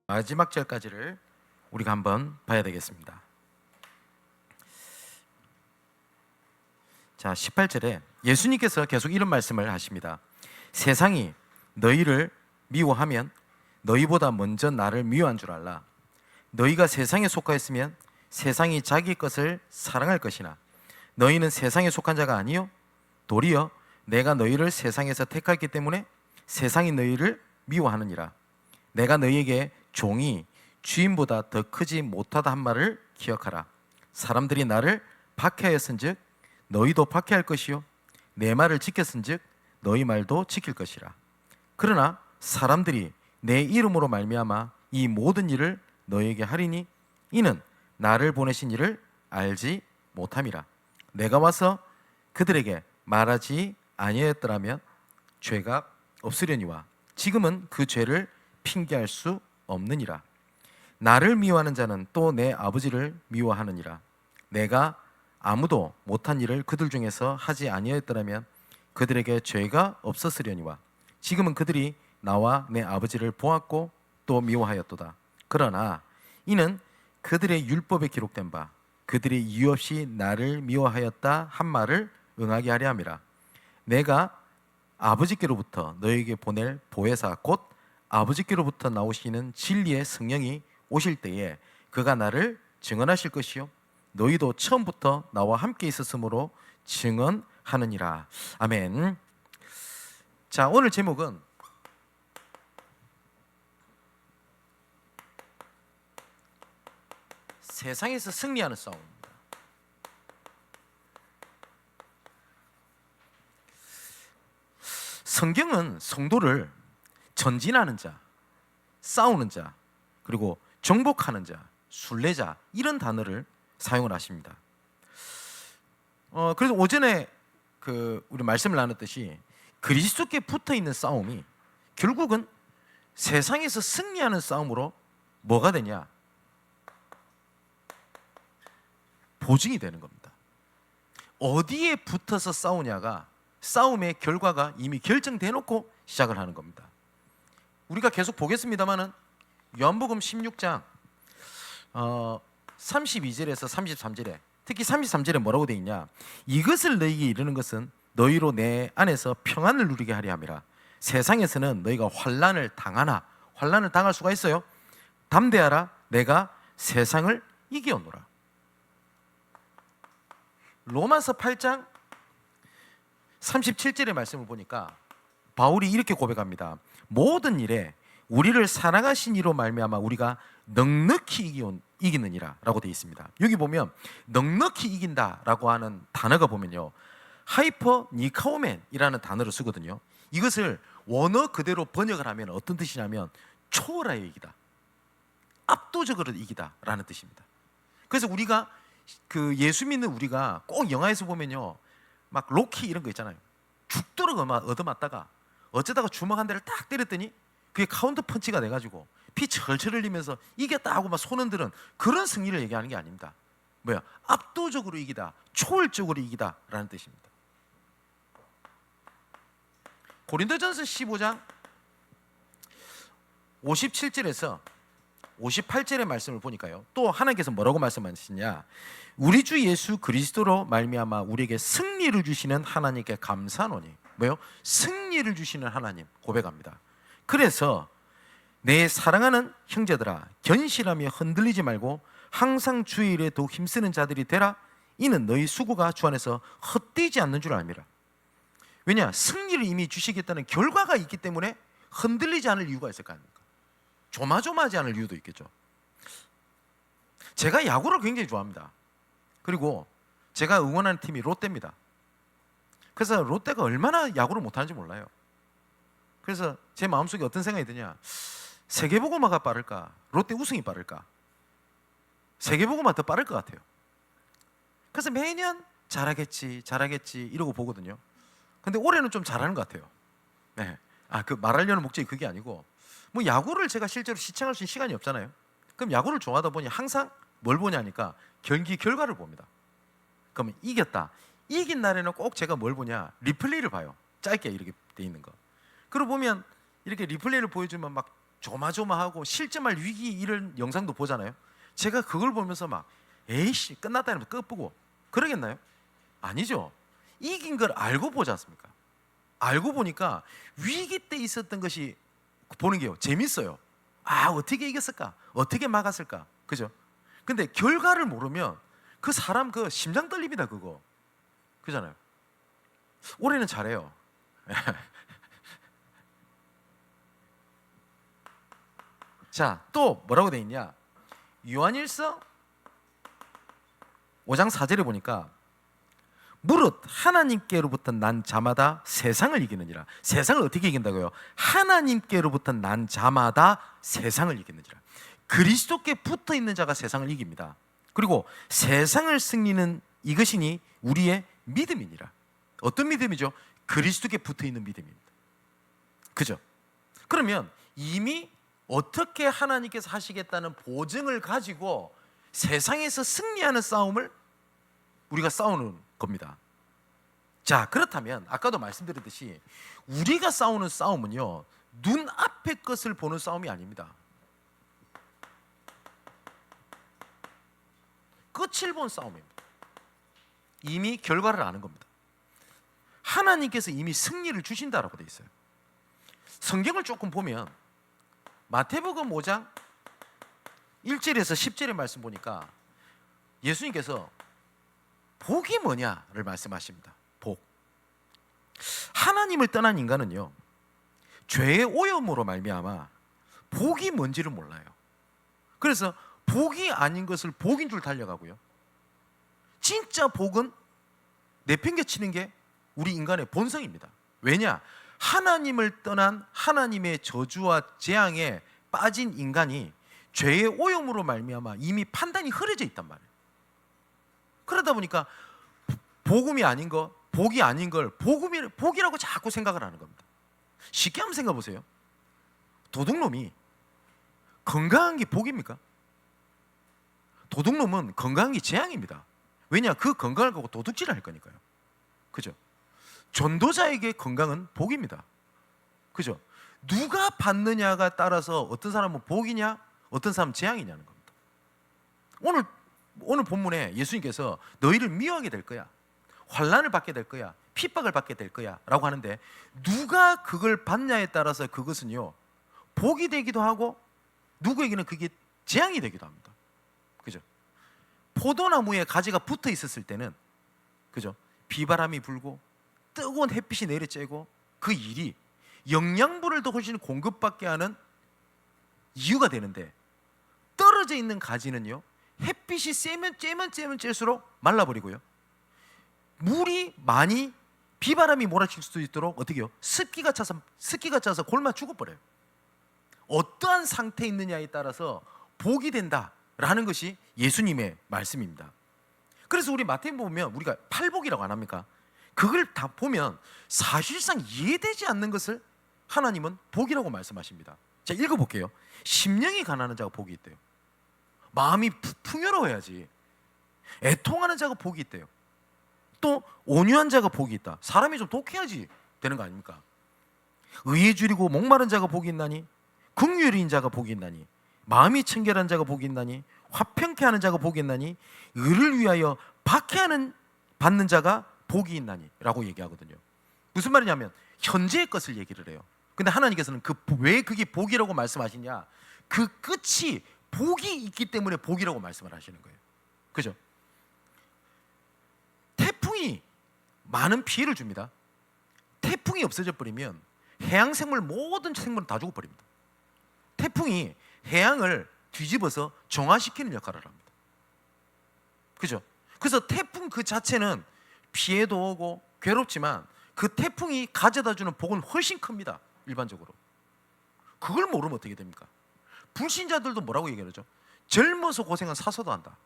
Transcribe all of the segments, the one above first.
마지막 절까지를 우리가 한번 봐야 되겠습니다. 자, 18절에 예수님께서 계속 이런 말씀을 하십니다. 세상이 너희를 미워하면 너희보다 먼저 나를 미워한 줄 알라. 너희가 세상에 속하였으면 세상이 자기 것을 사랑할 것이나 너희는 세상에 속한 자가 아니요 도리어 내가 너희를 세상에서 택했기 때문에 세상이 너희를 미워하느니라. 내가 너희에게 종이 주인보다 더 크지 못하다 한 말을 기억하라. 사람들이 나를 박해하였은즉 너희도 박해할 것이요 내 말을 지켰은즉 너희 말도 지킬 것이라. 그러나 사람들이 내 이름으로 말미암아 이 모든 일을 너희에게 하리니 이는 나를 보내신 이를 알지 못함이라. 내가 와서 그들에게 말하지 아니하였더라면 죄가 없으려니와 지금은 그 죄를 핑계할 수 없느니라. 나를 미워하는 자는 또 내 아버지를 미워하느니라. 내가 아무도 못한 일을 그들 중에서 하지 아니하였더라면 그들에게 죄가 없었으려니와 지금은 그들이 나와 내 아버지를 보았고 또 미워하였도다. 그러나 이는 그들의 율법에 기록된 바 그들이 이유 없이 나를 미워하였다 한 말을 응하게 하려 함이라. 내가 아버지께로부터 너에게 보낼 보혜사 곧 아버지께로부터 나오시는 진리의 성령이 오실 때에 그가 나를 증언하실 것이요 너희도 처음부터 나와 함께 있었으므로 증언하느니라. 아멘. 자, 오늘 제목은 세상에서 승리하는 싸움입니다. 성경은 성도를 전진하는 자, 싸우는 자, 그리고 정복하는 자, 순례자 이런 단어를 사용을 하십니다. 그래서 오전에 우리 말씀을 나눴듯이 그리스도께 붙어 있는 싸움이 결국은 세상에서 승리하는 싸움으로 뭐가 되냐? 보증이 되는 겁니다. 어디에 붙어서 싸우냐가 싸움의 결과가 이미 결정돼 놓고 시작을 하는 겁니다. 우리가 계속 보겠습니다만은 요한복음 16장 32절에서 33절에 특히 33절에 뭐라고 되어 있냐? 이것을 너희에게 이르는 것은 너희로 내 안에서 평안을 누리게 하려 함이라. 세상에서는 너희가 환난을 당하나 환난을 당할 수가 있어요. 담대하라 내가 세상을 이기었노라. 로마서 8장 37절의 말씀을 보니까 바울이 이렇게 고백합니다. 모든 일에 우리를 사랑하신 이로 말미암아 우리가 넉넉히 이기느니라 라고 되어 있습니다. 여기 보면 넉넉히 이긴다라고 하는 단어가 보면요 하이퍼 니카오멘이라는 단어를 쓰거든요. 이것을 원어 그대로 번역을 하면 어떤 뜻이냐면 초월하여 이기다, 압도적으로 이기다 라는 뜻입니다. 그래서 우리가 예수 믿는 우리가 꼭 영화에서 보면요 막 로키 이런 거 있잖아요. 죽도록 얻어맞다가 어쩌다가 주먹 한 대를 딱 때렸더니 그게 카운터 펀치가 돼가지고 피 철철 흘리면서 이겼다 하고 막 손 흔드는 그런 승리를 얘기하는 게 아닙니다. 뭐야? 압도적으로 이기다, 초월적으로 이기다 라는 뜻입니다. 고린도전서 15장 57절에서 58절의 말씀을 보니까요 또 하나님께서 뭐라고 말씀하시냐? 우리 주 예수 그리스도로 말미암아 우리에게 승리를 주시는 하나님께 감사하노니 뭐요? 승리를 주시는 하나님 고백합니다. 그래서 내 사랑하는 형제들아 견실하며 흔들리지 말고 항상 주의 일에 더욱 힘쓰는 자들이 되라. 이는 너희 수고가 주 안에서 헛되지 않는 줄 알미라. 왜냐? 승리를 이미 주시겠다는 결과가 있기 때문에 흔들리지 않을 이유가 있을 거 아닙니까? 조마조마하지 않을 이유도 있겠죠. 제가 야구를 굉장히 좋아합니다. 그리고 제가 응원하는 팀이 롯데입니다. 그래서 롯데가 얼마나 야구를 못하는지 몰라요. 그래서 제 마음속에 어떤 생각이 드냐? 세계보고마가 빠를까? 롯데 우승이 빠를까? 세계보고마 더 빠를 것 같아요. 그래서 매년 잘하겠지 이러고 보거든요. 근데 올해는 좀 잘하는 것 같아요. 네. 말하려는 목적이 그게 아니고 뭐 야구를 제가 실제로 시청할 수 있는 시간이 없잖아요. 그럼 야구를 좋아하다 보니 항상 뭘 보냐니까 경기 결과를 봅니다. 그러면 이겼다. 이긴 날에는 꼭 제가 뭘 보냐? 리플레이를 봐요. 짧게 이렇게 돼 있는 거. 그러고 보면 이렇게 리플레이를 보여주면 막 조마조마하고 실제말 위기 이런 영상도 보잖아요. 제가 그걸 보면서 막 에이씨 끝났다 이러면서 끝보고 그러겠나요? 아니죠. 이긴 걸 알고 보지 않습니까? 알고 보니까 위기 때 있었던 것이 보는 게요 재밌어요. 아, 어떻게 이겼을까? 어떻게 막았을까? 그죠? 근데 결과를 모르면 그 사람 그 심장 떨립니다. 그거 그잖아요. 올해는 잘해요. 자, 또 뭐라고 돼 있냐? 요한일서 5장 4절에 보니까 무릇 하나님께로부터 난 자마다 세상을 이기느니라. 세상을 어떻게 이긴다고요? 하나님께로부터 난 자마다 세상을 이기느니라. 그리스도께 붙어 있는 자가 세상을 이깁니다. 그리고 세상을 승리는 이것이니 우리의 믿음이니라. 어떤 믿음이죠? 그리스도께 붙어 있는 믿음입니다. 그죠? 그러면 이미 어떻게 하나님께서 하시겠다는 보증을 가지고 세상에서 승리하는 싸움을 우리가 싸우는 겁니다. 자, 그렇다면 아까도 말씀드렸듯이 우리가 싸우는 싸움은요 눈앞의 것을 보는 싸움이 아닙니다. 끝을 본 싸움입니다. 이미 결과를 아는 겁니다. 하나님께서 이미 승리를 주신다라고 되어 있어요. 성경을 조금 보면 마태복음 5장 1절에서 10절의 말씀 보니까 예수님께서 복이 뭐냐를 말씀하십니다. 복. 하나님을 떠난 인간은요 죄의 오염으로 말미암아 복이 뭔지를 몰라요. 그래서 복이 아닌 것을 복인 줄 달려가고요, 진짜 복은 내팽개치는 게 우리 인간의 본성입니다. 왜냐? 하나님을 떠난 하나님의 저주와 재앙에 빠진 인간이 죄의 오염으로 말미암아 이미 판단이 흐려져 있단 말이에요. 그러다 보니까 복음이 아닌 거, 복이 아닌 걸 복이라고 자꾸 생각을 하는 겁니다. 쉽게 한번 생각해 보세요. 도둑놈이 건강한 게 복입니까? 도둑놈은 건강한 게 재앙입니다. 왜냐? 그 건강을 갖고 도둑질을 할 거니까요. 그죠? 전도자에게 건강은 복입니다. 그죠? 누가 받느냐가 따라서 어떤 사람은 복이냐, 어떤 사람은 재앙이냐는 겁니다. 오늘 본문에 예수님께서 너희를 미워하게 될 거야, 환난을 받게 될 거야, 핍박을 받게 될 거야 라고 하는데, 누가 그걸 받냐에 따라서 그것은요 복이 되기도 하고 누구에게는 그게 재앙이 되기도 합니다. 그죠? 포도나무에 가지가 붙어 있었을 때는, 그죠, 비바람이 불고 뜨거운 햇빛이 내리쬐고 그 일이 영양분을 더 훨씬 공급받게 하는 이유가 되는데, 떨어져 있는 가지는요 햇빛이 쬐면 쬐수록 말라버리고요, 물이 많이 비바람이 몰아칠 수도 있도록 어떻게 해요? 습기가 차서 골마 죽어버려요. 어떠한 상태에 있느냐에 따라서 복이 된다라는 것이 예수님의 말씀입니다. 그래서 우리 마태복음 보면 우리가 팔복이라고 안 합니까? 그걸 다 보면 사실상 이해되지 않는 것을 하나님은 복이라고 말씀하십니다. 자, 읽어볼게요. 심령이 가난한 자가 복이 있대요. 마음이 풍요로워야지. 애통하는 자가 복이 있대요. 또 온유한 자가 복이 있다. 사람이 좀 독해야지 되는 거 아닙니까? 의에 줄이고 목마른 자가 복이 있나니, 긍휼인 자가 복이 있나니, 마음이 청결한 자가 복이 있나니, 화평케 하는 자가 복이 있나니, 의를 위하여 박해하는 받는 자가 복이 있나니 라고 얘기하거든요. 무슨 말이냐면 현재의 것을 얘기를 해요. 근데 하나님께서는 왜 그게 복이라고 말씀하시냐, 그 끝이 복이 있기 때문에 복이라고 말씀을 하시는 거예요. 그죠? 태풍이 많은 피해를 줍니다. 태풍이 없어져 버리면 해양 생물, 모든 생물은 다 죽어버립니다. 태풍이 해양을 뒤집어서 정화시키는 역할을 합니다. 그죠? 그래서 태풍 그 자체는 피해도 오고 괴롭지만 그 태풍이 가져다주는 복은 훨씬 큽니다. 일반적으로. 그걸 모르면 어떻게 됩니까? 불신자들도 뭐라고 얘기하죠? 젊어서 고생한 사서도 한다.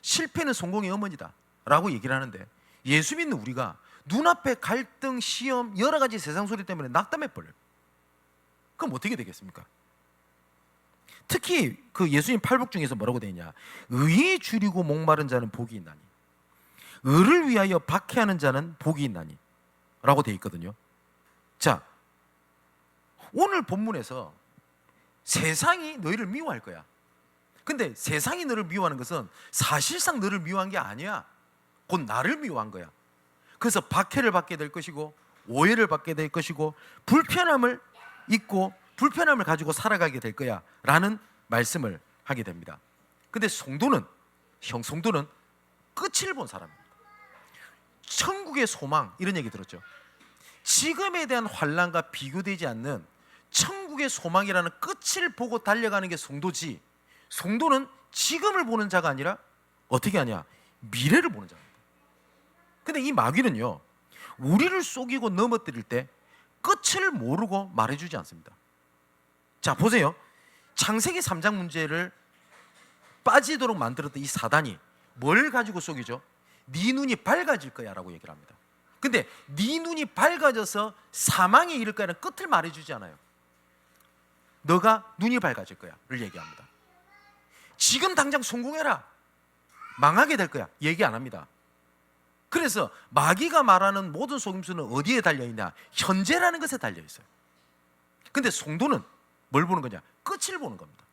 실패는 성공의 어머니다 라고 얘기를 하는데, 예수 믿는 우리가 눈앞에 갈등, 시험, 여러 가지 세상 소리 때문에 낙담해 버려요. 그럼 어떻게 되겠습니까? 특히 그 예수님 팔복 중에서 뭐라고 되어 있냐, 의에 줄이고 목마른 자는 복이 있나니, 의를 위하여 박해하는 자는 복이 있나니 라고 되어 있거든요. 자, 오늘 본문에서 세상이 너희를 미워할 거야. 근데 세상이 너를 미워하는 것은 사실상 너를 미워한 게 아니야. 곧 나를 미워한 거야. 그래서 박해를 받게 될 것이고 오해를 받게 될 것이고 불편함을 잊고 불편함을 가지고 살아가게 될 거야 라는 말씀을 하게 됩니다. 근데 성도는 끝을 본 사람입니다. 천국의 소망, 이런 얘기 들었죠. 지금에 대한 환난과 비교되지 않는 천국의 소망이라는 끝을 보고 달려가는 게 성도지, 성도는 지금을 보는 자가 아니라 어떻게 하냐? 미래를 보는 자입니다. 근데 이 마귀는요, 우리를 속이고 넘어뜨릴 때 끝을 모르고 말해주지 않습니다. 자, 보세요. 창세기 3장 문제를 빠지도록 만들었던 이 사단이 뭘 가지고 속이죠? 네 눈이 밝아질 거야 라고 얘기를 합니다. 근데 네 눈이 밝아져서 사망에 이를 거야는 끝을 말해주지 않아요. 너가 눈이 밝아질 거야 를 얘기합니다. 지금 당장 성공해라, 망하게 될 거야 얘기 안 합니다. 그래서 마귀가 말하는 모든 속임수는 어디에 달려있냐? 현재라는 것에 달려있어요. 근데 성도는 뭘 보는 거냐? 끝을 보는 겁니다.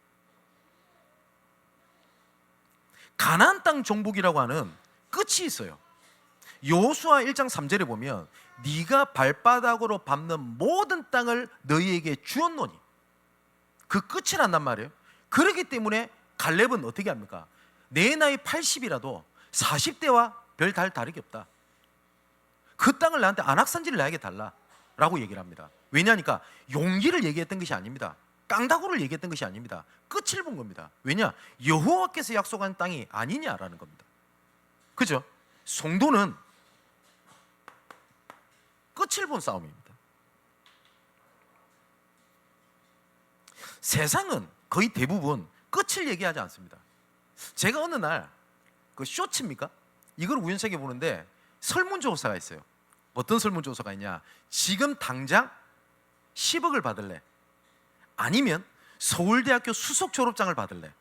가나안 땅 정복이라고 하는 끝이 있어요. 여호수아 1장 3절에 보면 네가 발바닥으로 밟는 모든 땅을 너희에게 주었노니, 그 끝이 난단 말이에요. 그렇기 때문에 갈렙은 어떻게 합니까? 내 나이 80이라도 40대와 별 다르게 없다. 그 땅을 나한테 안악산지를 나에게 달라 라고 얘기를 합니다. 왜냐니까 용기를 얘기했던 것이 아닙니다. 깡다구를 얘기했던 것이 아닙니다. 끝을 본 겁니다. 왜냐? 여호와께서 약속한 땅이 아니냐라는 겁니다. 그죠? 성도는 끝을 본 싸움입니다. 세상은 거의 대부분 끝을 얘기하지 않습니다. 제가 어느 날 그 쇼츠입니까? 이걸 우연찮게 보는데 설문조사가 있어요. 어떤 설문조사가 있냐? 지금 당장 10억을 받을래? 아니면 서울대학교 수석 졸업장을 받을래?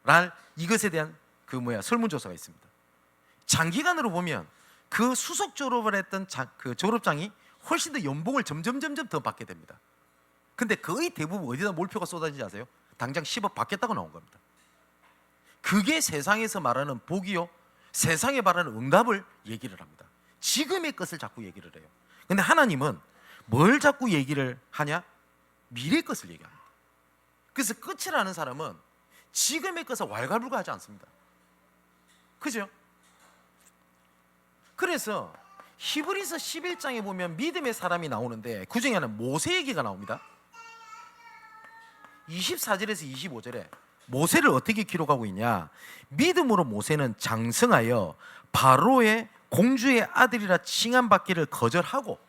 랄 이것에 대한 설문조사가 있습니다. 장기간으로 보면 그 수석 졸업을 했던 그 졸업장이 훨씬 더 연봉을 점점 더 받게 됩니다. 근데 거의 대부분 어디다 몰표가 쏟아지지 아세요? 당장 10억 받겠다고 나온 겁니다. 그게 세상에서 말하는 복이요, 세상에 말하는 응답을 얘기를 합니다. 지금의 것을 자꾸 얘기를 해요. 근데 하나님은 뭘 자꾸 얘기를 하냐? 미래의 것을 얘기합니다. 그래서 끝을 아는 사람은 지금의 것을 왈가불가하지 않습니다. 그죠? 그래서 히브리서 11장에 보면 믿음의 사람이 나오는데 그 중에 하나는 모세 얘기가 나옵니다. 24절에서 25절에 모세를 어떻게 기록하고 있냐? 믿음으로 모세는 장성하여 바로의 공주의 아들이라 칭함받기를 거절하고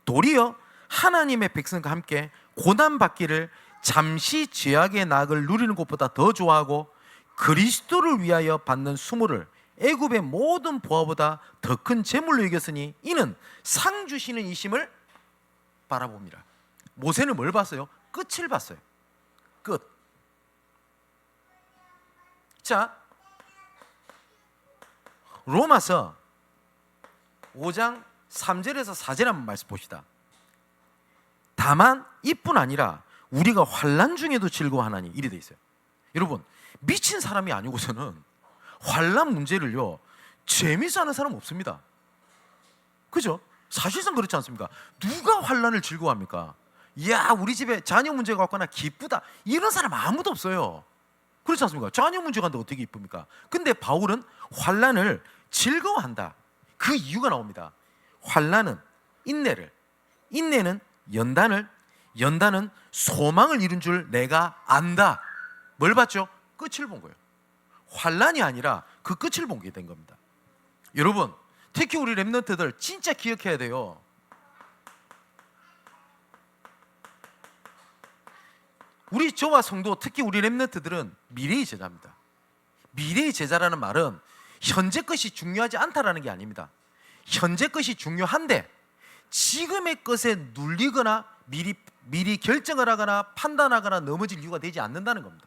도리어 하나님의 백성과 함께 고난받기를 잠시 죄악의 낙을 누리는 것보다 더 좋아하고 그리스도를 위하여 받는 수모를 애굽의 모든 보화보다 더 큰 재물로 여겼으니 이는 상 주시는 이심을 바라봅니다. 모세는 뭘 봤어요? 끝을 봤어요. 끝. 자, 로마서 5장 3절에서 4절 한번 말씀 봅시다. 다만 이뿐 아니라 우리가 환난 중에도 즐거워하나니 이리 돼 있어요. 여러분, 미친 사람이 아니고서는 환난 문제를요 재미있어 하는 사람 없습니다. 그죠? 사실상 그렇지 않습니까? 누가 환난을 즐거워합니까? 이야, 우리 집에 자녀 문제가 왔거나 기쁘다 이런 사람 아무도 없어요. 그렇지 않습니까? 자녀 문제가 왔는데 어떻게 기쁩니까? 근데 바울은 환난을 즐거워한다. 그 이유가 나옵니다. 환난은 인내를, 인내는 연단을, 연단은 소망을 이룬 줄 내가 안다. 뭘 봤죠? 끝을 본 거예요. 환난이 아니라 그 끝을 보게 된 겁니다. 여러분, 특히 우리 렘넌트들 진짜 기억해야 돼요. 우리 저와 성도, 특히 우리 렘넌트들은 미래의 제자입니다. 미래의 제자라는 말은 현재 것이 중요하지 않다라는 게 아닙니다. 현재 것이 중요한데 지금의 것에 눌리거나 미리 결정을 하거나 판단하거나 넘어질 이유가 되지 않는다는 겁니다.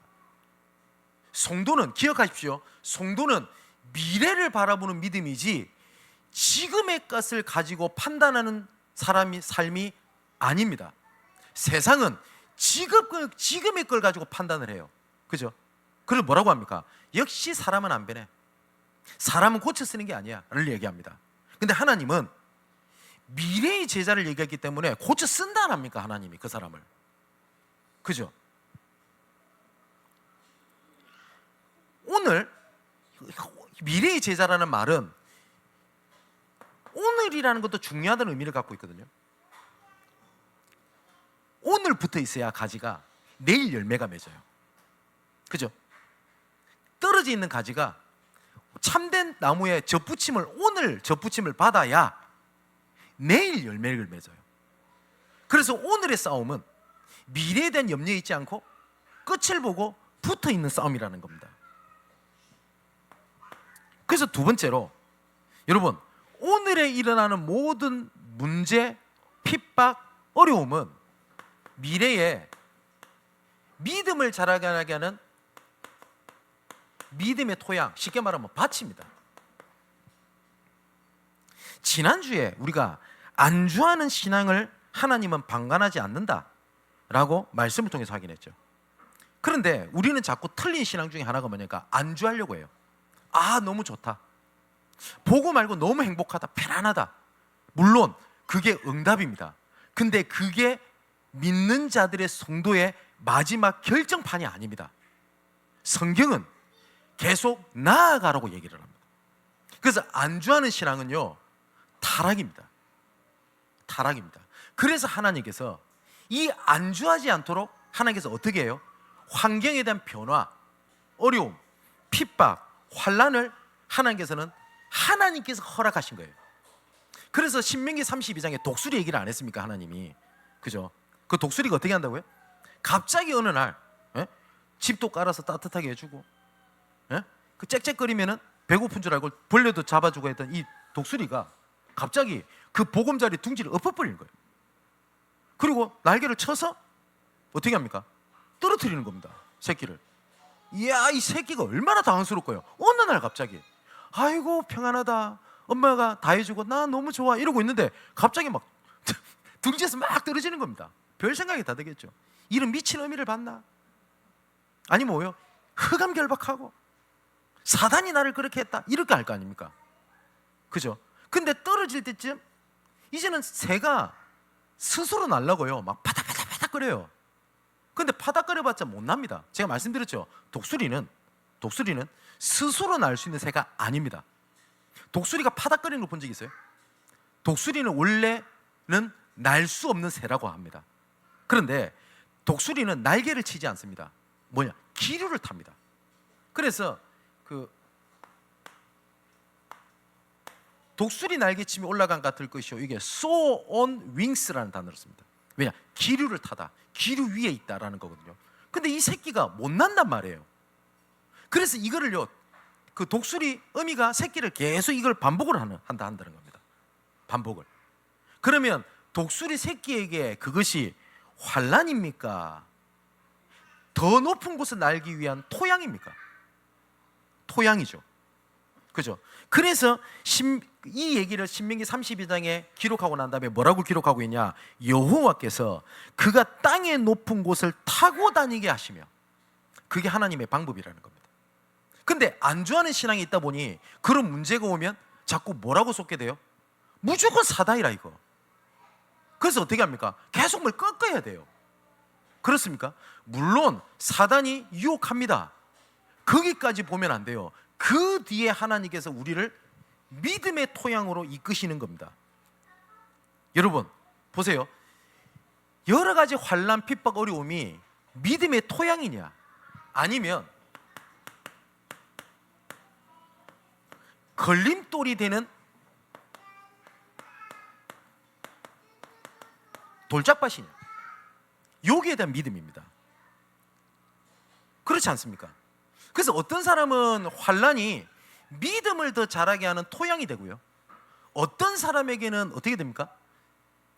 성도는, 기억하십시오, 성도는 미래를 바라보는 믿음이지 지금의 것을 가지고 판단하는 삶이 아닙니다. 세상은 지금의 걸 가지고 판단을 해요. 그죠? 그걸 뭐라고 합니까? 역시 사람은 안 변해. 사람은 고쳐 쓰는 게 아니야 를 얘기합니다. 근데 하나님은 미래의 제자를 얘기했기 때문에 고쳐 쓴다 안 합니까? 하나님이 그 사람을. 그죠? 오늘 미래의 제자라는 말은 오늘이라는 것도 중요하다는 의미를 갖고 있거든요. 오늘 붙어 있어야 가지가 내일 열매가 맺어요. 그죠? 떨어져 있는 가지가 참된 나무에 오늘 젖붙임을 받아야 내일 열매를 맺어요. 그래서 오늘의 싸움은 미래에 대한 염려에 있지 않고 끝을 보고 붙어 있는 싸움이라는 겁니다. 그래서 두 번째로, 여러분, 오늘에 일어나는 모든 문제, 핍박, 어려움은 미래에 믿음을 자라게 하는 믿음의 토양, 쉽게 말하면 밭입니다. 지난주에 우리가 안주하는 신앙을 하나님은 방관하지 않는다라고 말씀을 통해서 확인했죠. 그런데 우리는 자꾸 틀린 신앙 중에 하나가 뭐냐니까 안주하려고 해요. 아, 너무 좋다, 보고 말고 너무 행복하다, 편안하다. 물론 그게 응답입니다. 근데 그게 믿는 자들의 성도의 마지막 결정판이 아닙니다. 성경은 계속 나아가라고 얘기를 합니다. 그래서 안주하는 신앙은요, 타락입니다. 타락입니다. 그래서 하나님께서 이 안주하지 않도록 하나님께서 어떻게 해요? 환경에 대한 변화, 어려움, 핍박, 환난을 하나님께서 허락하신 거예요. 그래서 신명기 32장에 독수리 얘기를 안 했습니까? 하나님이. 그죠? 그 독수리가 어떻게 한다고요? 갑자기 어느 날 집도 깔아서 따뜻하게 해주고, 그 짹짹거리면은 배고픈 줄 알고 벌레도 잡아주고 했던 이 독수리가 갑자기 그 보금자리 둥지를 엎어버리는 거예요. 그리고 날개를 쳐서 어떻게 합니까? 떨어뜨리는 겁니다, 새끼를. 이야, 이 새끼가 얼마나 당황스럽고요. 어느 날 갑자기 아이고 평안하다, 엄마가 다 해주고 나 너무 좋아 이러고 있는데 갑자기 막 둥지에서 막 떨어지는 겁니다. 별 생각이 다 되겠죠. 이런 미친 의미를 받나? 아니 뭐요? 흑암결박하고 사단이 나를 그렇게 했다 이렇게 할 거 아닙니까? 그죠? 근데 떨어질 때쯤 이제는 새가 스스로 날라고요. 막 파닥파닥파닥 거려요. 근데 파닥거려봤자 못 납니다. 제가 말씀드렸죠. 독수리는 스스로 날 수 있는 새가 아닙니다. 독수리가 파닥거리는 걸 본 적 있어요? 독수리는 원래는 날 수 없는 새라고 합니다. 그런데 독수리는 날개를 치지 않습니다. 뭐냐? 기류를 탑니다. 그래서 그 독수리 날개침이 올라간 같을 것이요, 이게 soar on wings라는 단어를 씁니다. 왜냐? 기류를 타다, 기류 위에 있다라는 거거든요. 근데 이 새끼가 못 난단 말이에요. 그래서 이거를요, 그 독수리 어미가 새끼를 계속 이걸 반복을 한다는 겁니다. 반복을. 그러면 독수리 새끼에게 그것이 환난입니까? 더 높은 곳을 날기 위한 토양입니까? 토양이죠. 그죠? 그래서 이 얘기를 신명기 32장에 기록하고 난 다음에 뭐라고 기록하고 있냐? 여호와께서 그가 땅의 높은 곳을 타고 다니게 하시며, 그게 하나님의 방법이라는 겁니다. 근데 안주하는 신앙이 있다 보니 그런 문제가 오면 자꾸 뭐라고 쏟게 돼요? 무조건 사다이라 이거. 그래서 어떻게 합니까? 계속 뭘 꺾어야 돼요. 그렇습니까? 물론 사단이 유혹합니다. 거기까지 보면 안 돼요. 그 뒤에 하나님께서 우리를 믿음의 토양으로 이끄시는 겁니다. 여러분 보세요. 여러 가지 환난, 핍박, 어려움이 믿음의 토양이냐, 아니면 걸림돌이 되는 돌짝밭이냐, 여기에 대한 믿음입니다. 그렇지 않습니까? 그래서 어떤 사람은 환난이 믿음을 더 자라게 하는 토양이 되고요, 어떤 사람에게는 어떻게 됩니까?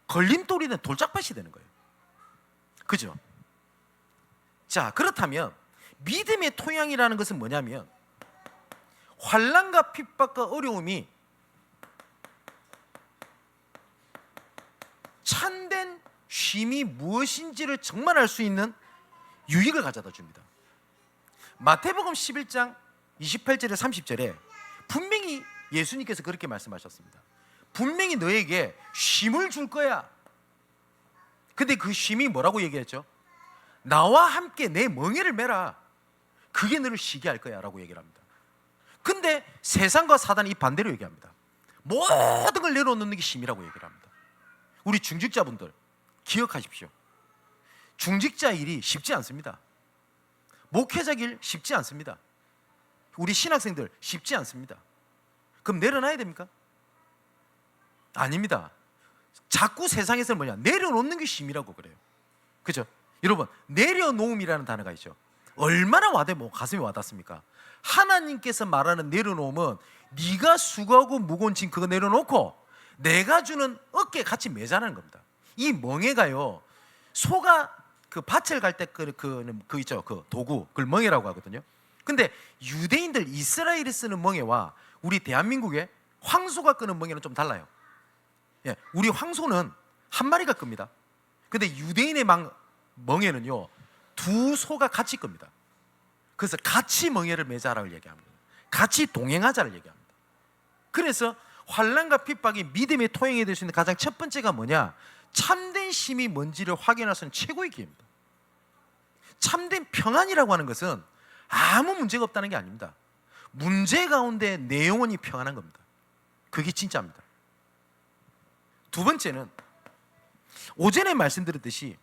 걸림돌이 된 돌짝밭이 되는 거예요. 그죠? 자, 그렇다면 믿음의 토양이라는 것은 뭐냐면, 환난과 핍박과 어려움이 참된 쉼이 무엇인지를 정말 알 수 있는 유익을 가져다 줍니다. 마태복음 11장 28절에 30절에 분명히 예수님께서 그렇게 말씀하셨습니다. 분명히 너에게 쉼을 줄 거야. 근데 그 쉼이 뭐라고 얘기했죠? 나와 함께 내 멍에를 메라. 그게 너를 쉬게 할 거야 라고 얘기를 합니다. 근데 세상과 사단이 이 반대로 얘기합니다. 모든 걸 내려놓는 게 쉼이라고 얘기를 합니다. 우리 중직자분들 기억하십시오. 중직자 일이 쉽지 않습니다. 목회자 일 쉽지 않습니다. 우리 신학생들 쉽지 않습니다. 그럼 내려놔야 됩니까? 아닙니다. 자꾸 세상에서 뭐냐, 내려놓는 게 쉼이라고 그래요. 그죠? 여러분, 내려놓음이라는 단어가 있죠. 얼마나 가슴에 와닿습니까? 하나님께서 말하는 내려놓음은 네가 수고하고 무거운 짐 그거 내려놓고 내가 주는 어깨에 같이 매자는 겁니다. 이 멍에가요, 소가 그 밭을 갈 때 그 있죠, 그 도구, 그걸 멍에라고 하거든요. 근데 유대인들 이스라엘이 쓰는 멍에와 우리 대한민국의 황소가 끄는 멍에는 좀 달라요. 예, 우리 황소는 한 마리가 끕니다. 근데 유대인의 멍에는요, 두 소가 같이 끕니다. 그래서 같이 멍에를 매자라고 얘기합니다. 같이 동행하자를 얘기합니다. 그래서 환난과 핍박이 믿음의 토행이 될 수 있는 가장 첫 번째가 뭐냐? 참된 쉼이 뭔지를 확인할 수 있는 최고의 기회입니다. 참된 평안이라고 하는 것은 아무 문제가 없다는 게 아닙니다. 문제 가운데 내 영혼이 평안한 겁니다. 그게 진짜입니다. 두 번째는 오전에 말씀드렸듯이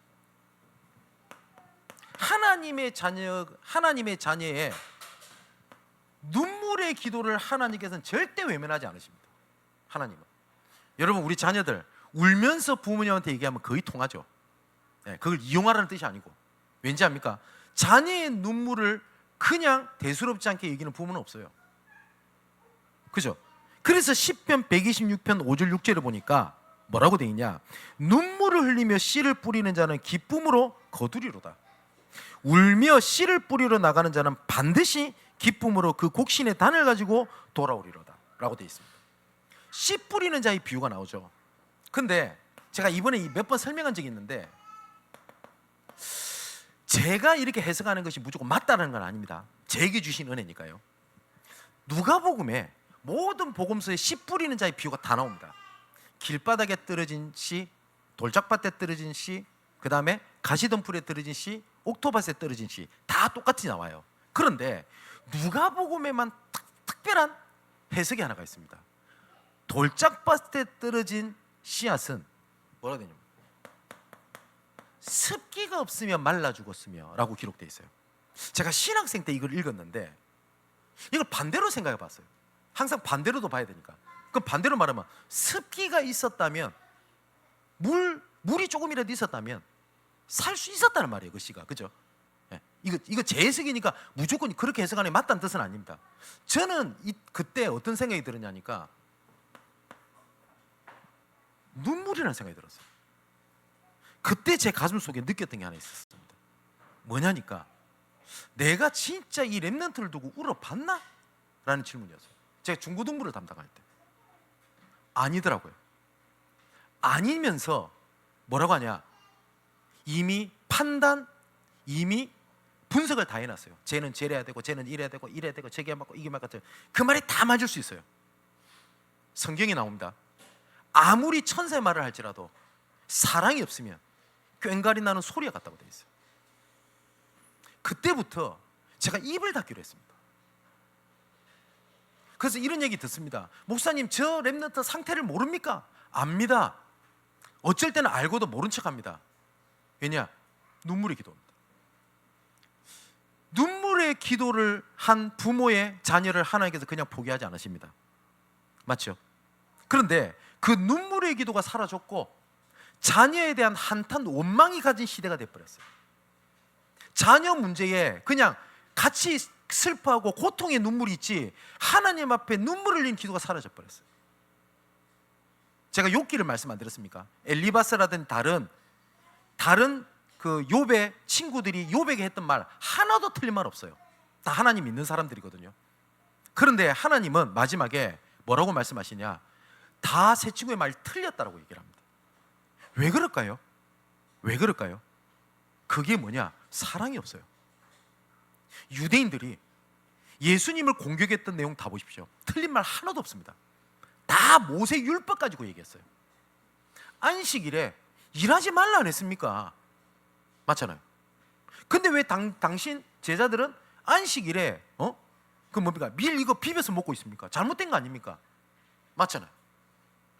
하나님의 자녀의 눈물의 기도를 하나님께서는 절대 외면하지 않으십니다. 하나님은. 여러분, 우리 자녀들 울면서 부모님한테 얘기하면 거의 통하죠. 네, 그걸 이용하라는 뜻이 아니고. 왠지 압니까? 자녀의 눈물을 그냥 대수롭지 않게 여기는 부모는 없어요. 그죠? 그래서 시편 126편 5절 6절을 보니까 뭐라고 되어 있냐? 눈물을 흘리며 씨를 뿌리는 자는 기쁨으로 거두리로다. 울며 씨를 뿌리러 나가는 자는 반드시 기쁨으로 그 곡신의 단을 가지고 돌아오리로다 라고 되어 있습니다. 씨 뿌리는 자의 비유가 나오죠. 근데 제가 이번에 몇 번 설명한 적이 있는데, 제가 이렇게 해석하는 것이 무조건 맞다는 건 아닙니다. 제게 주신 은혜니까요. 누가복음에 모든 복음서에 씨 뿌리는 자의 비유가 다 나옵니다. 길바닥에 떨어진 씨, 돌짝밭에 떨어진 씨, 그 다음에 가시덤불에 떨어진 씨, 옥토밭에 떨어진 씨, 다 똑같이 나와요. 그런데 누가복음에만 특별한 해석이 하나가 있습니다. 돌짝밭에 떨어진 씨앗은 뭐라 되냐면 습기가 없으면 말라 죽었으며 라고 기록되어 있어요. 제가 신학생 때 이걸 읽었는데 이걸 반대로 생각해 봤어요. 항상 반대로도 봐야 되니까. 그럼 반대로 말하면 습기가 있었다면, 물이 조금이라도 있었다면 살 수 있었다는 말이에요, 그 씨가. 그죠? 예. 이거 제 해석이니까 무조건 그렇게 해석하는 게 맞다는 뜻은 아닙니다. 저는 그때 어떤 생각이 들었냐니까 눈물이라는 생각이 들었어요. 그때 제 가슴 속에 느꼈던 게 하나 있었습니다. 뭐냐니까, 내가 진짜 이 렘넌트를 두고 울어봤나? 라는 질문이었어요. 제가 중고등부를 담당할 때. 아니더라고요. 아니면서 뭐라고 하냐, 이미 분석을 다 해놨어요. 쟤는 저래야 되고, 쟤는 이래야 되고, 이래야 되고, 저게 맞고 이게 맞고. 그 말이 다 맞을 수 있어요. 성경에 나옵니다. 아무리 천사의 말을 할지라도 사랑이 없으면 꽹과리 나는 소리가 같다고 되어 있어요. 그때부터 제가 입을 닫기로 했습니다. 그래서 이런 얘기 듣습니다. 목사님, 저 렘넌트 상태를 모릅니까? 압니다. 어쩔 때는 알고도 모른 척합니다. 왜냐? 눈물의 기도입니다. 눈물의 기도를 한 부모의 자녀를 하나님께서 그냥 포기하지 않으십니다. 맞죠? 그런데 그 눈물의 기도가 사라졌고 자녀에 대한 한탄 원망이 가진 시대가 돼버렸어요. 자녀 문제에 그냥 같이 슬퍼하고 고통의 눈물이 있지 하나님 앞에 눈물을 흘린 기도가 사라져버렸어요. 제가 욥기를 말씀 안 드렸습니까? 엘리바스라든 다른 그 욥의 친구들이 욥에게 했던 말 하나도 틀린 말 없어요. 다 하나님 믿는 사람들이거든요. 그런데 하나님은 마지막에 뭐라고 말씀하시냐, 다 세 친구의 말이 틀렸다라고 얘기를 합니다. 왜 그럴까요? 왜 그럴까요? 그게 뭐냐? 사랑이 없어요. 유대인들이 예수님을 공격했던 내용 다 보십시오. 틀린 말 하나도 없습니다. 다 모세 율법 가지고 얘기했어요. 안식일에 일하지 말라 안 했습니까? 맞잖아요. 근데 왜 당신 제자들은 안식일에 그 뭡니까? 밀 이거 비벼서 먹고 있습니까? 잘못된 거 아닙니까? 맞잖아요.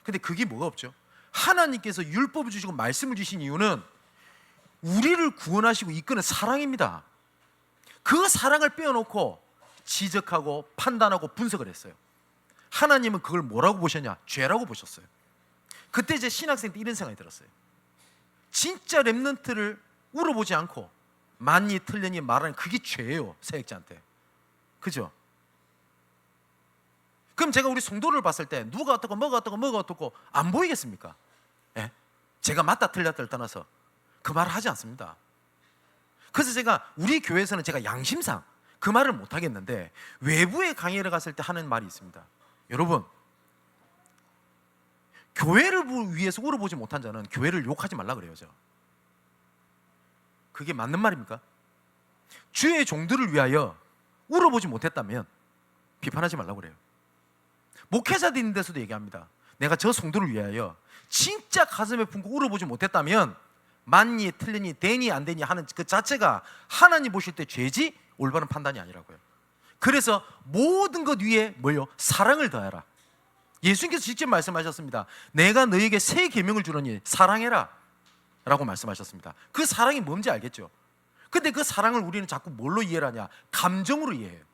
근데 그게 뭐가 없죠? 하나님께서 율법을 주시고 말씀을 주신 이유는 우리를 구원하시고 이끄는 사랑입니다. 그 사랑을 빼어놓고 지적하고 판단하고 분석을 했어요. 하나님은 그걸 뭐라고 보셨냐? 죄라고 보셨어요. 그때 제 신학생 때 이런 생각이 들었어요. 진짜 렘넌트를 울어보지 않고 맞니 틀렸니 말하는 그게 죄예요, 사역자한테. 그죠? 그럼 제가 우리 성도를 봤을 때 누가 어떻고 뭐가 어떻고 뭐가 어떻고 안 보이겠습니까? 예? 제가 맞다 틀렸다를 떠나서 그 말을 하지 않습니다. 그래서 제가 우리 교회에서는 제가 양심상 그 말을 못 하겠는데 외부의 강의를 갔을 때 하는 말이 있습니다. 여러분, 교회를 위해서 울어보지 못한 자는 교회를 욕하지 말라 그래요. 저. 그게 맞는 말입니까? 주의 종들을 위하여 울어보지 못했다면 비판하지 말라고 그래요. 목회자들 있는 데서도 얘기합니다. 내가 저 성도를 위하여 진짜 가슴에 품고 울어보지 못했다면 맞니 틀리니 되니 안 되니 하는 그 자체가 하나님 보실 때 죄지 올바른 판단이 아니라고요. 그래서 모든 것 위에 뭐요? 사랑을 더하라. 예수님께서 직접 말씀하셨습니다. 내가 너에게 새 계명을 주노니 사랑해라 라고 말씀하셨습니다. 그 사랑이 뭔지 알겠죠? 근데 그 사랑을 우리는 자꾸 뭘로 이해를 하냐? 감정으로 이해해요.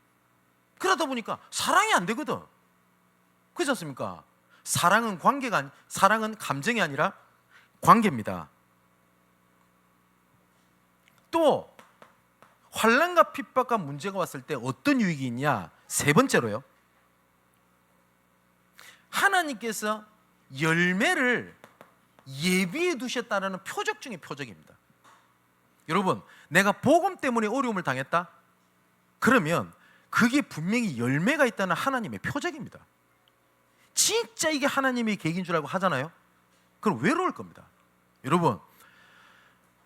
그러다 보니까 사랑이 안 되거든. 그렇지 않습니까? 사랑은 사랑은 감정이 아니라 관계입니다. 또 환난과 핍박과 문제가 왔을 때 어떤 유익이 있냐? 세 번째로요, 하나님께서 열매를 예비해 두셨다는 표적 중에 표적입니다. 여러분, 내가 복음 때문에 어려움을 당했다? 그러면 그게 분명히 열매가 있다는 하나님의 표적입니다. 진짜 이게 하나님의 계획인 줄 알고 하잖아요? 그럼 외로울 겁니다. 여러분,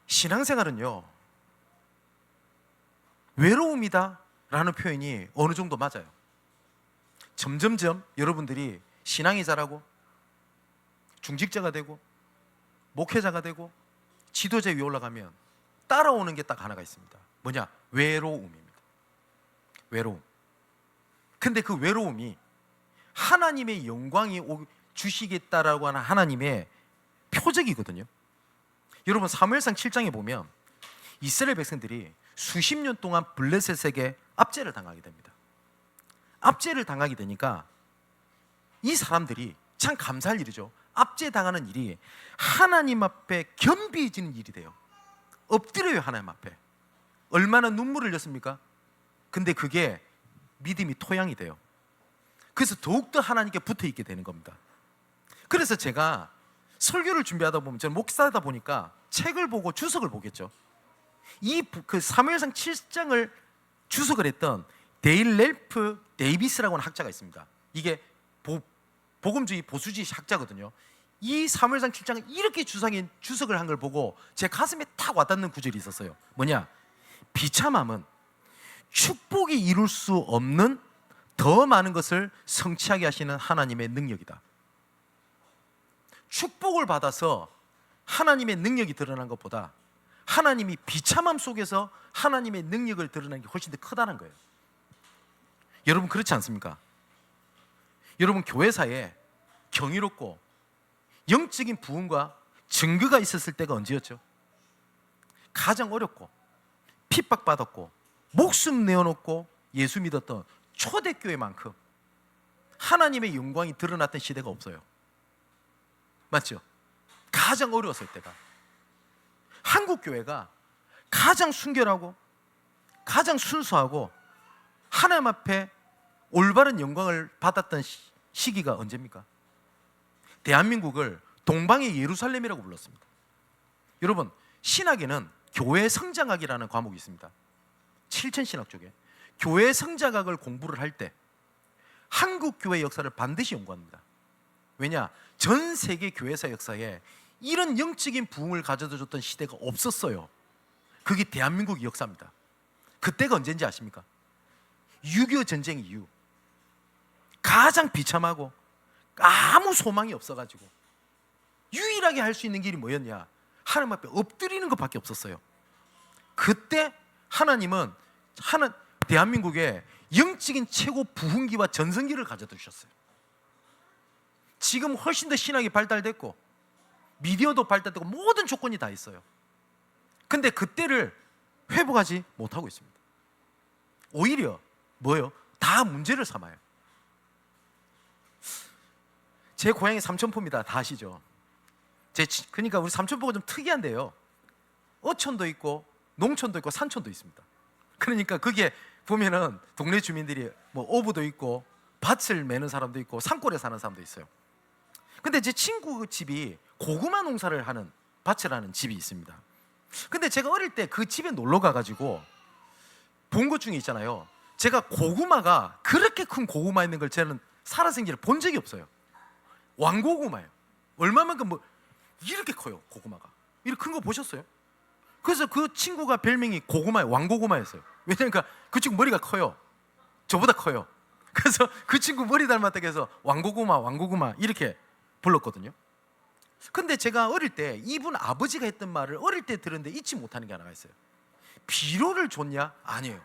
신앙생활은요, 외로움이다 라는 표현이 어느 정도 맞아요. 점점점 여러분들이 신앙이 자라고 중직자가 되고 목회자가 되고 지도자 위에 올라가면 따라오는 게 딱 하나가 있습니다. 뭐냐? 외로움입니다. 외로움. 근데 그 외로움이 하나님의 영광이 주시겠다라고 하는 하나님의 표적이거든요. 여러분, 사무엘상 7장에 보면 이스라엘 백성들이 수십 년 동안 블레셋에게 압제를 당하게 됩니다. 압제를 당하게 되니까 이 사람들이 참 감사할 일이죠. 압제당하는 일이 하나님 앞에 겸비해지는 일이 돼요. 엎드려요, 하나님 앞에. 얼마나 눈물을 흘렸습니까? 근데 그게 믿음이 토양이 돼요. 그래서 더욱더 하나님께 붙어있게 되는 겁니다. 그래서 제가 설교를 준비하다 보면, 저는 목사다 보니까 책을 보고 주석을 보겠죠. 그 사무엘상 7장을 주석을 했던 데일 렐프 데이비스라고 하는 학자가 있습니다. 이게 복음주의 보수주의 학자거든요. 이 사무엘상 7장을 이렇게 주석을 한 걸 보고 제 가슴에 탁 와닿는 구절이 있었어요. 뭐냐? 비참함은 축복이 이룰 수 없는 더 많은 것을 성취하게 하시는 하나님의 능력이다. 축복을 받아서 하나님의 능력이 드러난 것보다 하나님이 비참함 속에서 하나님의 능력을 드러내는 게 훨씬 더 크다는 거예요. 여러분, 그렇지 않습니까? 여러분, 교회사에 경이롭고 영적인 부흥과 증거가 있었을 때가 언제였죠? 가장 어렵고 핍박받았고 목숨 내어놓고 예수 믿었던 초대교회만큼 하나님의 영광이 드러났던 시대가 없어요. 맞죠? 가장 어려웠을 때가. 한국교회가 가장 순결하고 가장 순수하고 하나님 앞에 올바른 영광을 받았던 시기가 언제입니까? 대한민국을 동방의 예루살렘이라고 불렀습니다. 여러분, 신학에는 교회 성장학이라는 과목이 있습니다. 7천 신학 쪽에 교회 성장학을 공부를 할 때 한국 교회 역사를 반드시 연구합니다. 왜냐? 전 세계 교회사 역사에 이런 영적인 부흥을 가져다 줬던 시대가 없었어요. 그게 대한민국 역사입니다. 그때가 언제인지 아십니까? 6.25 전쟁 이후 가장 비참하고 아무 소망이 없어가지고 유일하게 할 수 있는 길이 뭐였냐? 하나님 앞에 엎드리는 것밖에 없었어요. 그때 하나님은 대한민국에 영적인 최고 부흥기와 전성기를 가져다 주셨어요. 지금 훨씬 더 신학이 발달됐고 미디어도 발달되고 모든 조건이 다 있어요. 근데 그때를 회복하지 못하고 있습니다. 오히려 뭐예요? 다 문제를 삼아요. 제 고향이 삼천포입니다. 다 아시죠? 그러니까 우리 삼천포가 좀 특이한데요. 어촌도 있고 농촌도 있고 산촌도 있습니다. 그러니까 그게 보면은 동네 주민들이 뭐 어부도 있고 밭을 매는 사람도 있고 산골에 사는 사람도 있어요. 근데 제 친구 집이 고구마 농사를 하는, 밭을 하는 집이 있습니다. 근데 제가 어릴 때 그 집에 놀러 가가지고 본 것 중에 있잖아요. 제가 고구마가 그렇게 큰 고구마 있는 걸 저는 살아생전에 본 적이 없어요. 왕고구마예요. 얼마만큼 뭐 이렇게 커요. 고구마가 이렇게 큰 거 보셨어요? 그래서 그 친구가 별명이 고구마예요. 왕고구마였어요. 왜냐니까 그 친구 머리가 커요. 저보다 커요. 그래서 그 친구 머리 닮았다고 해서 왕고구마 이렇게 불렀거든요. 근데 제가 어릴 때 이분 아버지가 했던 말을 어릴 때 들었는데 잊지 못하는 게 하나가 있어요. 비료를 줬냐? 아니에요.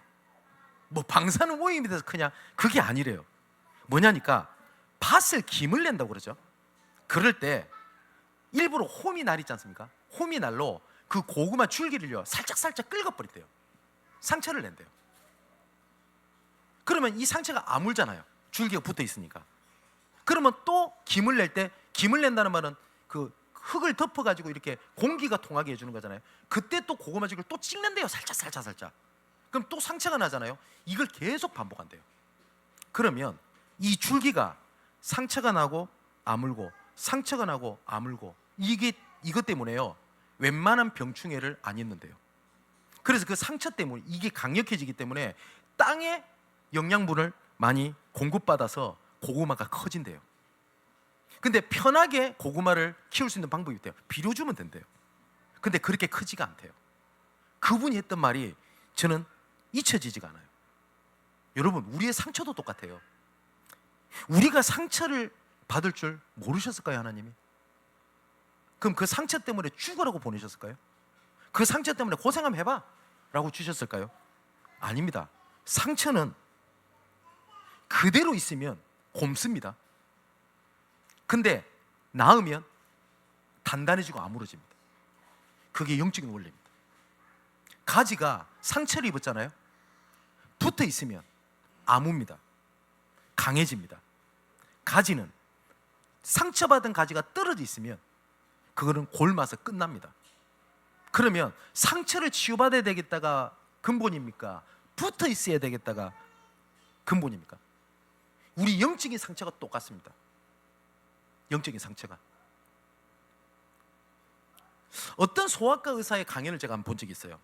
뭐 방사능 오염이 돼서 크냐? 그게 아니래요. 뭐냐니까 밭을 김을 낸다고 그러죠. 그럴 때 일부러 호미날 있지 않습니까? 호미날로 그 고구마 줄기를요 살짝 긁어버린대요. 상처를 낸대요. 그러면 이 상처가 아물잖아요. 줄기가 붙어 있으니까. 그러면 또 김을 낼 때, 김을 낸다는 말은 그 흙을 덮어가지고 이렇게 공기가 통하게 해주는 거잖아요. 그때 또 고구마 줄기를 또 찍는데요. 살짝. 그럼 또 상처가 나잖아요. 이걸 계속 반복한대요. 그러면 이 줄기가 상처가 나고 아물고 상처가 나고 아물고 이것 때문에요 웬만한 병충해를 안 입는데요. 그래서 그 상처 때문에 이게 강력해지기 때문에 땅에 영양분을 많이 공급받아서 고구마가 커진대요. 근데 편하게 고구마를 키울 수 있는 방법이 있대요. 비료 주면 된대요. 근데 그렇게 크지가 않대요. 그분이 했던 말이 저는 잊혀지지가 않아요. 여러분, 우리의 상처도 똑같아요. 우리가 상처를 받을 줄 모르셨을까요, 하나님이? 그럼 그 상처 때문에 죽으라고 보내셨을까요? 그 상처 때문에 고생 한번 해봐 라고 주셨을까요? 아닙니다. 상처는 그대로 있으면 곰습니다. 근데 나으면 단단해지고 아물어집니다. 그게 영적인 원리입니다. 가지가 상처를 입었잖아요. 붙어 있으면 아뭅니다. 강해집니다. 가지는 상처받은 가지가 떨어져 있으면 그거는 골마서 끝납니다. 그러면 상처를 치유받아야 되겠다가 근본입니까? 붙어 있어야 되겠다가 근본입니까? 우리 영적인 상처가 똑같습니다. 영적인 상처가. 어떤 소아과 의사의 강연을 제가 한번 본 적이 있어요.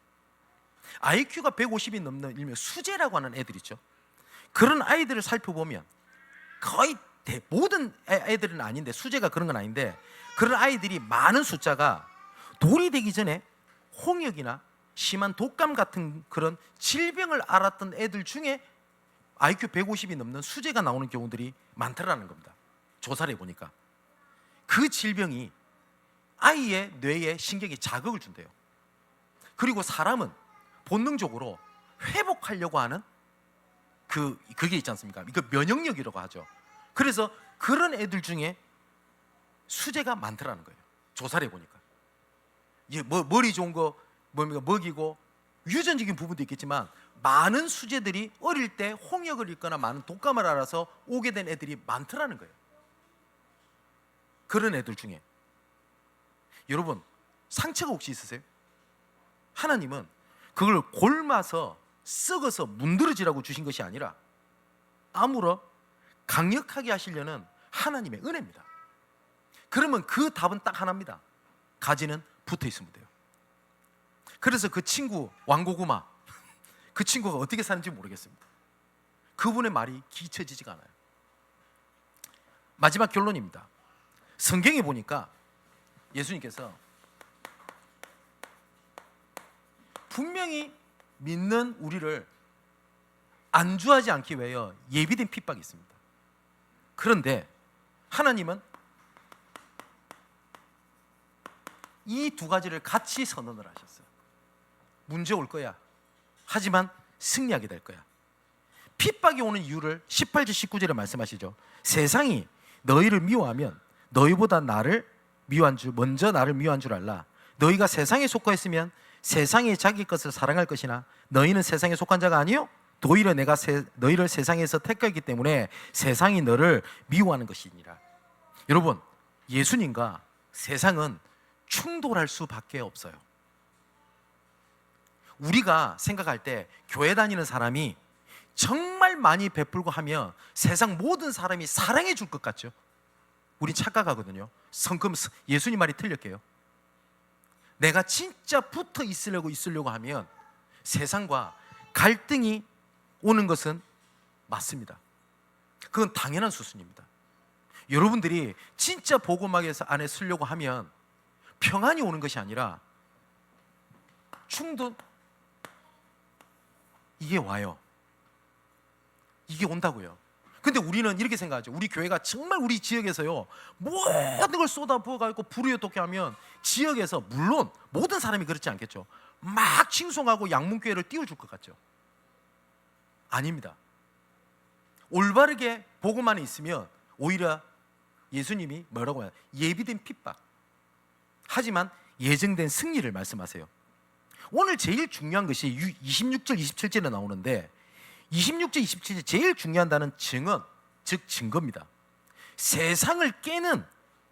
IQ가 150이 넘는 일명 수재라고 하는 애들 있죠. 그런 아이들을 살펴보면 거의 모든 애들은 아닌데, 수재가 그런 건 아닌데, 그런 아이들이 많은 숫자가 돌이 되기 전에 홍역이나 심한 독감 같은 그런 질병을 앓았던 애들 중에 IQ 150이 넘는 수재가 나오는 경우들이 많다라는 겁니다. 조사를 해보니까 그 질병이 아이의 뇌에 신경에 자극을 준대요. 그리고 사람은 본능적으로 회복하려고 하는 그게 있지 않습니까? 이거 면역력이라고 하죠. 그래서 그런 애들 중에 수재가 많더라는 거예요. 조사를 해보니까. 머리 좋은 거 먹이고 유전적인 부분도 있겠지만 많은 수재들이 어릴 때 홍역을 읽거나 많은 독감을 앓아서 오게 된 애들이 많더라는 거예요. 그런 애들 중에. 여러분, 상처가 혹시 있으세요? 하나님은 그걸 골마서 썩어서 문드러지라고 주신 것이 아니라 아물어 강력하게 하시려는 하나님의 은혜입니다. 그러면 그 답은 딱 하나입니다. 가지는 붙어 있으면 돼요. 그래서 그 친구 왕고구마, 그 친구가 어떻게 사는지 모르겠습니다. 그분의 말이 기쳐지지가 않아요. 마지막 결론입니다. 성경에 보니까 예수님께서 분명히 믿는 우리를 안주하지 않기 위하여 예비된 핍박이 있습니다. 그런데 하나님은 이 두 가지를 같이 선언을 하셨어요. 문제 올 거야. 하지만 승리하게 될 거야. 핍박이 오는 이유를 18절 19절에 말씀하시죠. 세상이 너희를 미워하면 너희보다 먼저 나를 미워한 줄 알라. 너희가 세상에 속하였으면 세상이 자기 것을 사랑할 것이나 너희는 세상에 속한 자가 아니요 도리어 내가 너희를 세상에서 택하기 때문에 세상이 너를 미워하는 것이니라. 여러분, 예수님과 세상은 충돌할 수밖에 없어요. 우리가 생각할 때 교회 다니는 사람이 정말 많이 베풀고 하면 세상 모든 사람이 사랑해 줄 것 같죠? 우린 착각하거든요. 그럼 예수님 말이 틀렸게요. 내가 진짜 붙어 있으려고 하면 세상과 갈등이 오는 것은 맞습니다. 그건 당연한 수순입니다. 여러분들이 진짜 복음 안에 쓰려고 하면 평안이 오는 것이 아니라 충돌, 이게 와요. 이게 온다고요. 근데 우리는 이렇게 생각하죠. 우리 교회가 정말 우리 지역에서요 모든 걸 쏟아부어가지고 불우이웃돕게 하면 지역에서, 물론 모든 사람이 그렇지 않겠죠, 막 칭송하고 양문교회를 띄워줄 것 같죠. 아닙니다. 올바르게 복음 안에 있으면 오히려 예수님이 뭐라고 해요? 예비된 핍박, 하지만 예정된 승리를 말씀하세요. 오늘 제일 중요한 것이 26절 27절에 나오는데, 26절 27절 제일 중요한 단어는 증언, 즉 증거입니다. 세상을 깨는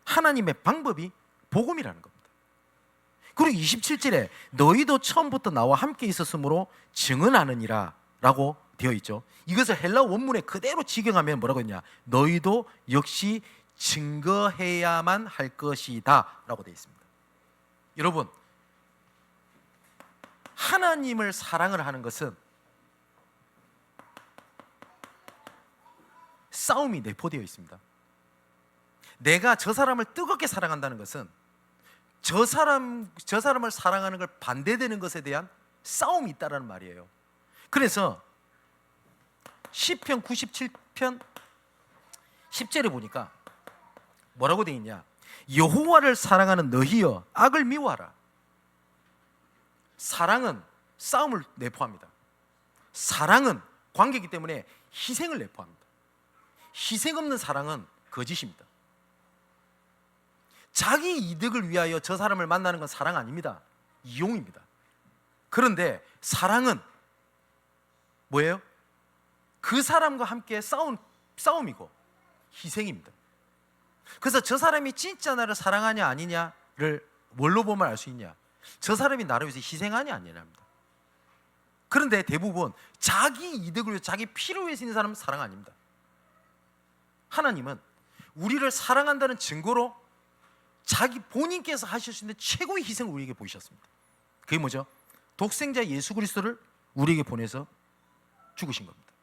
하나님의 방법이 복음이라는 겁니다. 그리고 27절에 너희도 처음부터 나와 함께 있었으므로 증언하느니라 라고 되어 있죠. 이것을 헬라어 원문에 그대로 직역하면 뭐라고 했냐, 너희도 역시 증거해야만 할 것이다 라고 되어 있습니다. 여러분, 하나님을 사랑을 하는 것은 싸움이 내포되어 있습니다. 내가 저 사람을 뜨겁게 사랑한다는 것은 저 사람을 사랑하는 걸 반대되는 것에 대한 싸움이 있다라는 말이에요. 그래서 시편 97편 10절에 보니까 뭐라고 되어 있냐, 여호와를 사랑하는 너희여 악을 미워하라. 사랑은 싸움을 내포합니다. 사랑은 관계이기 때문에 희생을 내포합니다. 희생 없는 사랑은 거짓입니다. 자기 이득을 위하여 저 사람을 만나는 건 사랑 아닙니다. 이용입니다. 그런데 사랑은 뭐예요? 그 사람과 함께 싸움이고 희생입니다. 그래서 저 사람이 진짜 나를 사랑하냐 아니냐를 뭘로 보면 알 수 있냐, 저 사람이 나를 위해서 희생하냐 아니냐입니다. 그런데 대부분 자기 이득을 위해서, 자기 피를 위해서 있는 사람은 사랑 아닙니다. 하나님은 우리를 사랑한다는 증거로 자기 본인께서 하실 수 있는 최고의 희생을 우리에게 보이셨습니다. 그게 뭐죠? 독생자 예수 그리스도를 우리에게 보내서 죽으신 겁니다.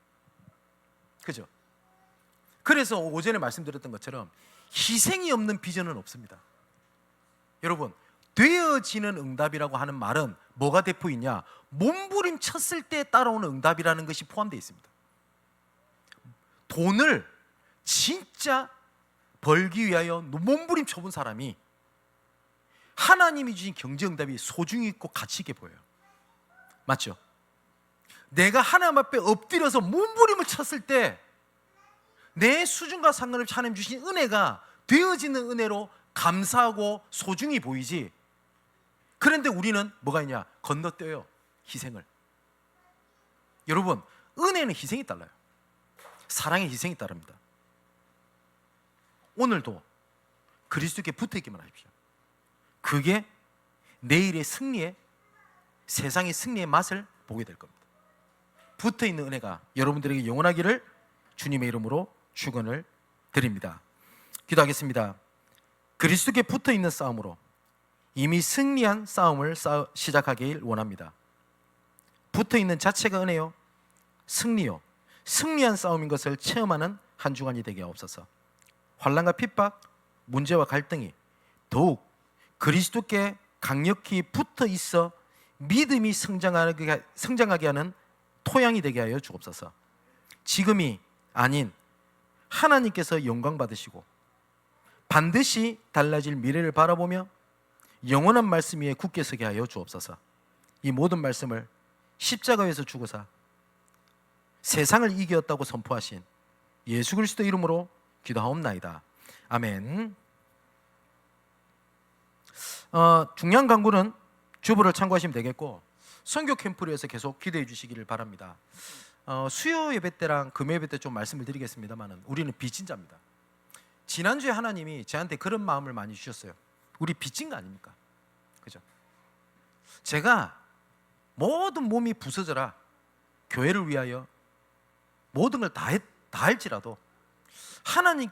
그죠? 그래서 오전에 말씀드렸던 것처럼 희생이 없는 비전은 없습니다. 여러분, 되어지는 응답이라고 하는 말은 뭐가 대포 있냐? 몸부림 쳤을 때 따라오는 응답이라는 것이 포함되어 있습니다. 돈을 진짜 벌기 위하여 몸부림 쳐본 사람이 하나님이 주신 경제응답이 소중히 있고 가치 있게 보여요. 맞죠? 내가 하나님 앞에 엎드려서 몸부림을 쳤을 때 내 수준과 상관없이 하나님 주신 은혜가 되어지는 은혜로 감사하고 소중히 보이지. 그런데 우리는 뭐가 있냐? 건너뛰어요. 희생을. 여러분, 은혜는 희생이 달라요. 사랑의 희생이 따릅니다. 오늘도 그리스도께 붙어있기만 하십시오. 그게 내일의 승리의, 세상의 승리의 맛을 보게 될 겁니다. 붙어있는 은혜가 여러분들에게 영원하기를 주님의 이름으로 축원을 드립니다. 기도하겠습니다. 그리스도께 붙어있는 싸움으로 이미 승리한 싸움을 시작하길 원합니다. 붙어있는 자체가 은혜요, 승리요, 승리한 싸움인 것을 체험하는 한 주간이 되게 하옵소서. 환난과 핍박, 문제와 갈등이 더욱 그리스도께 강력히 붙어 있어 믿음이 성장하게 하는 토양이 되게 하여 주옵소서. 지금이 아닌 하나님께서 영광 받으시고 반드시 달라질 미래를 바라보며 영원한 말씀 위에 굳게 서게 하여 주옵소서. 이 모든 말씀을 십자가에서 죽으사 세상을 이겼다고 선포하신 예수 그리스도 이름으로 기도하옵나이다. 아멘. 중요한 강구는 주보를 참고하시면 되겠고, 선교 캠프를 위해서 계속 기도해 주시기를 바랍니다. 수요 예배 때랑 금요 예배 때 좀 말씀을 드리겠습니다만은 우리는 빚진 자입니다. 지난주에 하나님이 저한테 그런 마음을 많이 주셨어요. 우리 빚진 거 아닙니까? 그죠? 제가 모든 몸이 부서져라 교회를 위하여 모든 걸 다 할지라도 하나님